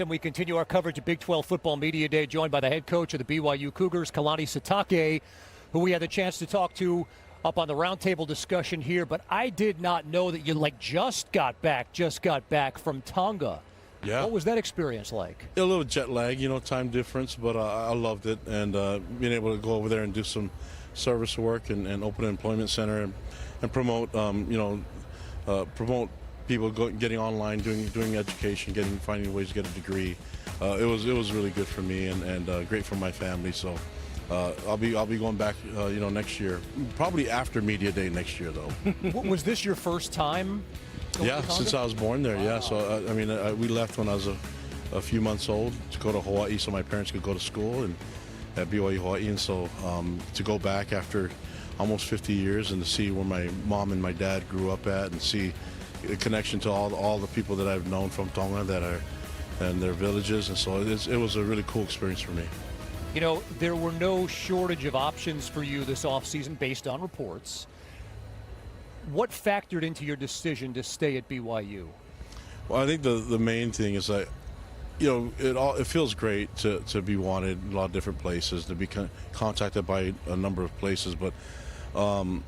And we continue our coverage of Big 12 Football Media Day, joined by the head coach of the BYU Cougars, Kalani Sitake, who we had the chance to talk to up on the roundtable discussion here. But I did not know that you just got back from Tonga. Yeah. What was that experience like? A little jet lag, time difference, but I loved it. And being able to go over there and do some service work and open an employment center and promote, promote people getting online, doing education, finding ways to get a degree. It was really good for me and great for my family. So I'll be going back, next year, probably after Media Day next year, though. Was this your first time? Yeah, since I was born there. Wow. Yeah, so we left when I was a few months old to go to Hawaii, so my parents could go to school and at BYU Hawaii, and so to go back after almost 50 years and to see where my mom and my dad grew up at and see a connection to all the people that I've known from Tonga that are and their villages, and so it was a really cool experience for me. There were no shortage of options for you this offseason based on reports. What factored into your decision to stay at BYU? Well, I think the main thing is that, it feels great to be wanted in a lot of different places, to be contacted by a number of places, but I'm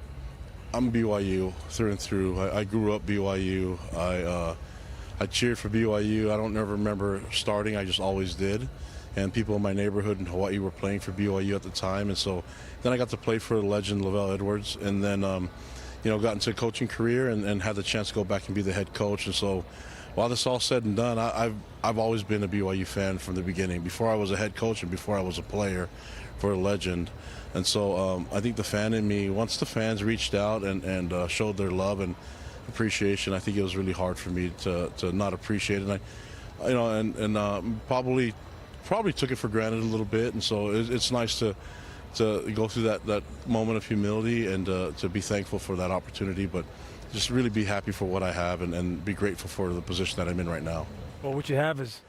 BYU through and through. I grew up BYU. I cheered for BYU. I don't never remember starting. I just always did. And people in my neighborhood in Hawaii were playing for BYU at the time. And so then I got to play for the legend Lavelle Edwards, and then got into a coaching career and had the chance to go back and be the head coach. And so while this all said and done, I've always been a BYU fan from the beginning, before I was a head coach and before I was a player for a legend. And so I think the fan in me, once the fans reached out and showed their love and appreciation, I think it was really hard for me to not appreciate it. And I probably took it for granted a little bit. And so it's nice to go through that moment of humility and to be thankful for that opportunity, but just really be happy for what I have and be grateful for the position that I'm in right now. Well, what you have is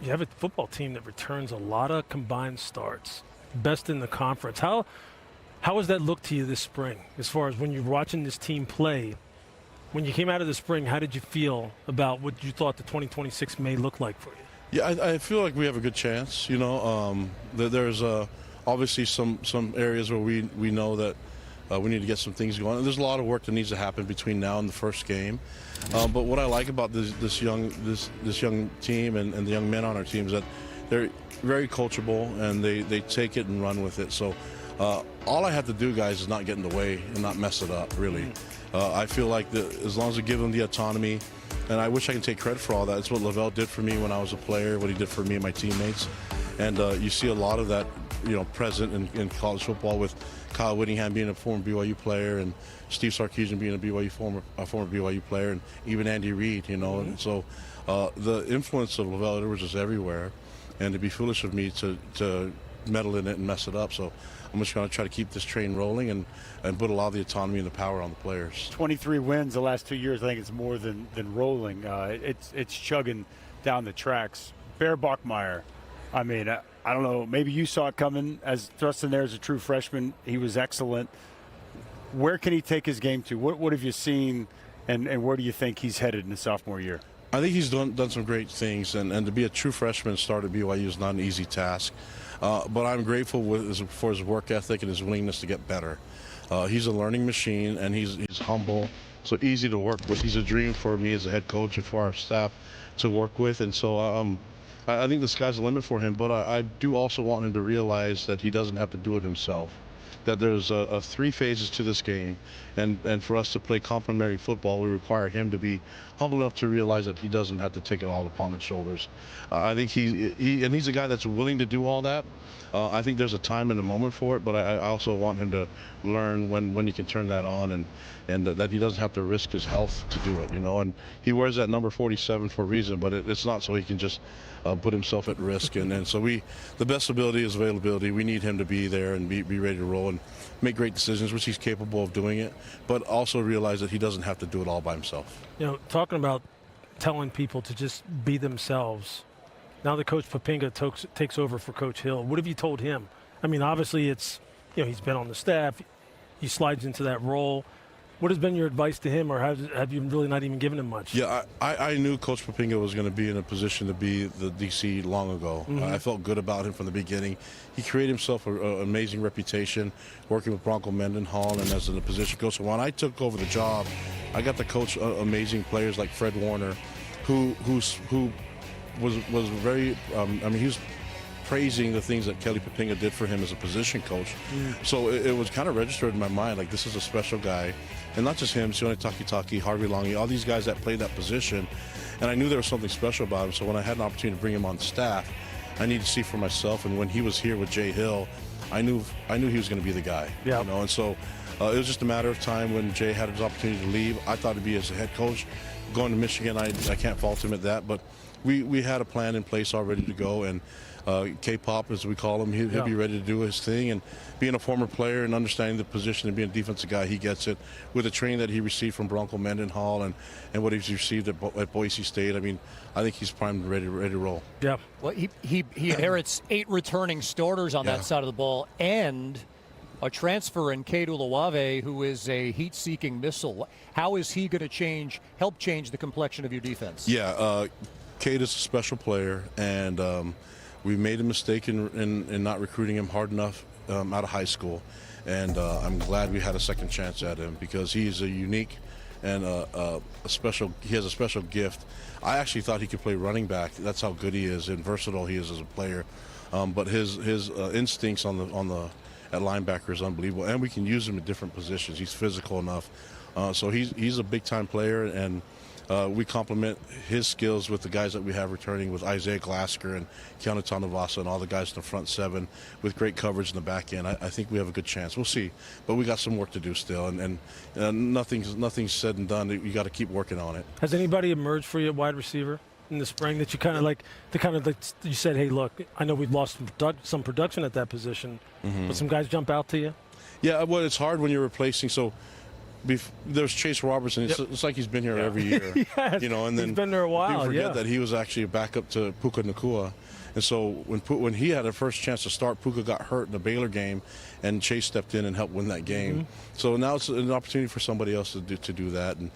you have a football team that returns a lot of combined starts, best in the conference. How does that look to you this spring, as far as when you're watching this team play? When you came out of the spring, how did you feel about what you thought the 2026 may look like for you? Yeah, I feel like we have a good chance. There's obviously some areas where we know that we need to get some things going. And there's a lot of work that needs to happen between now and the first game. But what I like about this young team and the young men on our team is that they're very coachable and they take it and run with it. So all I have to do, guys, is not get in the way and not mess it up, really. I feel like as long as we give them the autonomy, and I wish I can take credit for all that. It's what Lavelle did for me when I was a player, what he did for me and my teammates. And you see a lot of that, present in college football, with Kyle Whittingham being a former BYU player and Steve Sarkisian being a former BYU player, and even Andy Reid, And so the influence of Lavelle Edwards is everywhere, and it'd be foolish of me to meddle in it and mess it up. So I'm just going to try to keep this train rolling and put a lot of the autonomy and the power on the players. 23 wins the last 2 years. I think it's more than rolling. It's chugging down the tracks. Bear Bachmeier, I don't know, maybe you saw it coming as thrust in there as a true freshman. He was excellent. Where can he take his game to? What have you seen, and where do you think he's headed in his sophomore year? I think he's done some great things, and to be a true freshman and start at BYU is not an easy task. But I'm grateful for his work ethic and his willingness to get better. He's a learning machine, and he's humble, so easy to work with. He's a dream for me as a head coach and for our staff to work with, and so I think the sky's the limit for him. But I do also want him to realize that he doesn't have to do it himself, that there's three phases to this game, and for us to play complementary football, we require him to be humble enough to realize that he doesn't have to take it all upon his shoulders. I think he's a guy that's willing to do all that. I think there's a time and a moment for it, but I also want him to learn when he can turn that on, and that he doesn't have to risk his health to do it, And he wears that number 47 for a reason, but it's not so he can just put himself at risk. And so the best ability is availability. We need him to be there and be ready to roll and make great decisions, which he's capable of doing it, but also realize that he doesn't have to do it all by himself. Talking about telling people to just be themselves. Now that Coach Papinga takes over for Coach Hill, what have you told him? Obviously it's, he's been on the staff. He slides into that role. What has been your advice to him, or have you really not even given him much? Yeah, I knew Coach Papinga was going to be in a position to be the DC long ago. I felt good about him from the beginning. He created himself an amazing reputation working with Bronco Mendenhall and as a position coach. So when I took over the job, I got to coach amazing players like Fred Warner, who was very, he was praising the things that Kelly Papinga did for him as a position coach. So it was kind of registered in my mind, like, this is a special guy. And not just him, Sione Takitaki, Harvey Longy, all these guys that played that position. And I knew there was something special about him. So when I had an opportunity to bring him on staff, I needed to see for myself. And when he was here with Jay Hill, I knew he was going to be the guy. Yeah. You know, and so it was just a matter of time when Jay had his opportunity to leave. I thought it'd be as a head coach. Going to Michigan, I can't fault him at that. But we had a plan in place already to go. And K-Pop, as we call him, he'll be ready to do his thing. And being a former player and understanding the position and being a defensive guy, he gets it. With the training that he received from Bronco Mendenhall and what he's received at Boise State, I mean, I think he's primed and ready to roll. Yeah. Well, he inherits 8 returning starters on that side of the ball and a transfer in Cade Uluwave, who is a heat-seeking missile. How is he going to help change the complexion of your defense? Yeah, Cade is a special player, and we made a mistake in not recruiting him hard enough out of high school, and I'm glad we had a second chance at him because he's a unique and he has a special gift. I actually thought he could play running back. That's how good he is and versatile he is as a player. But his instincts at linebacker is unbelievable, and we can use him in different positions. He's physical enough, so he's a big time player, and we complement his skills with the guys that we have returning with Isaiah Glasker and Keanu Tanavasa and all the guys in the front 7 with great coverage in the back end. I think we have a good chance. We'll see, but we got some work to do still, and nothing's said and done. You got to keep working on it. Has anybody emerged for you at wide receiver in the spring that you kind of like you said, hey, look, I know we've lost some production at that position, but some guys jump out to you? Yeah, well, it's hard when you're replacing. So there's Chase Robertson. It's like he's been here every year. Yes, you know, and then he's been there a while. People forget that he was actually a backup to Puka Nacua. And so when he had a first chance to start, Puka got hurt in the Baylor game, and Chase stepped in and helped win that game. So now it's an opportunity for somebody else to do that. And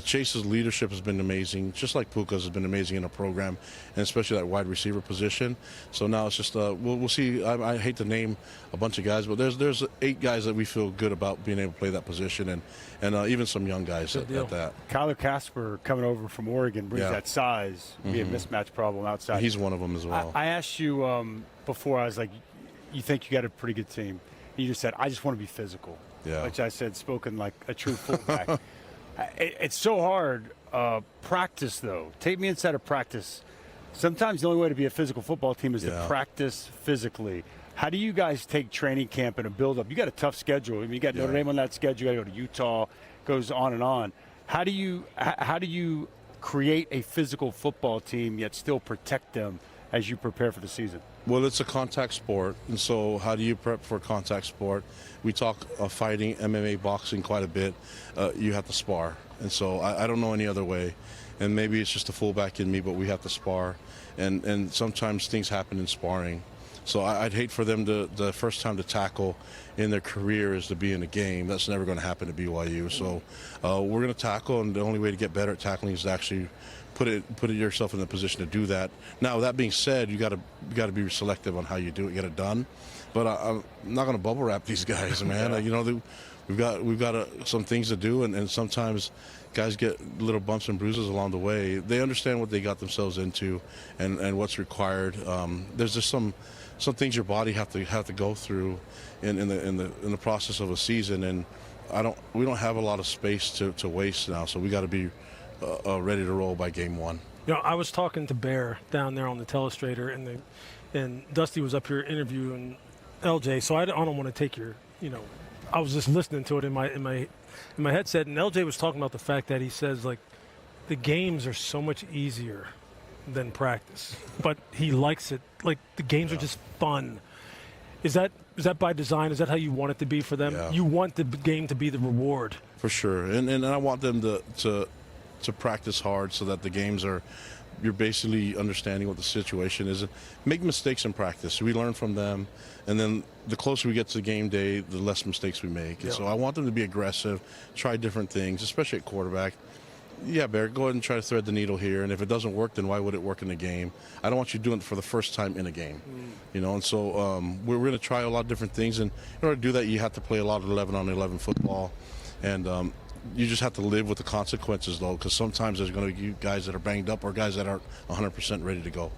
Chase's leadership has been amazing, just like Puka's has been amazing in a program, and especially that wide receiver position. So now it's just we'll see. I hate to name a bunch of guys, but there's 8 guys that we feel good about being able to play that position, and even some young guys at that. Kyler Casper coming over from Oregon brings that size, be a mismatch problem outside. He's one of them as well. I asked you before, I was like, you think you got a pretty good team. You just said, I just want to be physical, which I said spoken like a true fullback. It's so hard. Practice, though. Take me inside of practice. Sometimes the only way to be a physical football team is to practice physically. How do you guys take training camp and a build-up? You got a tough schedule. I mean, you got Notre Dame on that schedule. You got to go to Utah. Goes on and on. How do you create a physical football team yet still protect them as you prepare for the season? Well, it's a contact sport, and so how do you prep for a contact sport? We talk fighting, MMA, boxing quite a bit. You have to spar, and so I don't know any other way. And maybe it's just a fullback in me, but we have to spar, and sometimes things happen in sparring. So I'd hate for them the first time to tackle in their career is to be in a game. That's never going to happen at BYU. So we're going to tackle, and the only way to get better at tackling is to actually put yourself in a position to do that. Now, that being said, you got to be selective on how you do it, get it done. But I'm not going to bubble wrap these guys, man. You know, we've got some things to do, and sometimes guys get little bumps and bruises along the way. They understand what they got themselves into and what's required. There's just some things your body have to go through in the process of a season, and we don't have a lot of space to waste now. So we got to be ready to roll by game 1. You know, I was talking to Bear down there on the telestrator, and Dusty was up here interviewing LJ. So I don't want to take your, I was just listening to it in my headset, and LJ was talking about the fact that he says, like, the games are so much easier than practice, but he likes it. Like, the games are just fun. Is that by design? Is that how you want it to be for them? Yeah. You want the game to be the reward. For sure, and I want them to practice hard so that the games are you're basically understanding what the situation is. Make mistakes in practice. We learn from them, and then the closer we get to game day, the less mistakes we make. And so I want them to be aggressive, try different things, especially at quarterback. Yeah, Barrett, go ahead and try to thread the needle here. And if it doesn't work, then why would it work in the game? I don't want you doing it for the first time in a game. And so we're going to try a lot of different things. And in order to do that, you have to play a lot of 11-on-11 football. And you just have to live with the consequences, though, because sometimes there's going to be guys that are banged up or guys that aren't 100% ready to go.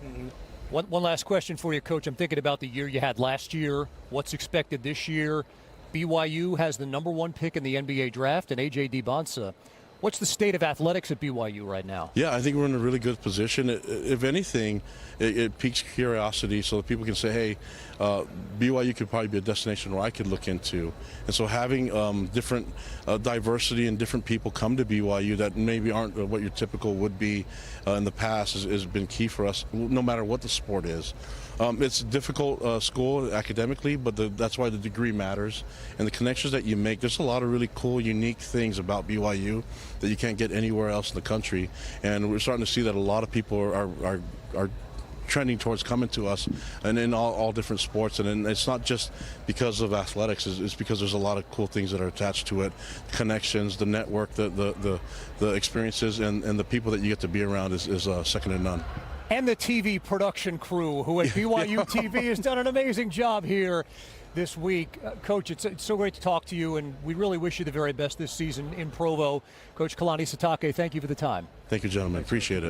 One last question for you, Coach. I'm thinking about the year you had last year. What's expected this year? BYU has the #1 pick in the NBA draft, and A.J. DiBonsa. What's the state of athletics at BYU right now? Yeah, I think we're in a really good position. If anything, it piques curiosity so that people can say, hey, BYU could probably be a destination where I could look into. And so having different diversity and different people come to BYU that maybe aren't what your typical would be in the past has been key for us, no matter what the sport is. It's a difficult school academically, but that's why the degree matters. And the connections that you make, there's a lot of really cool, unique things about BYU that you can't get anywhere else in the country. And we're starting to see that a lot of people are trending towards coming to us, and in all different sports. And it's not just because of athletics, it's because there's a lot of cool things that are attached to it. Connections, the network, the experiences, and the people that you get to be around is second to none. And the TV production crew, who at BYU TV has done an amazing job here this week. Coach, it's so great to talk to you, and we really wish you the very best this season in Provo. Coach Kalani Sitake, thank you for the time. Thank you, gentlemen. Appreciate it.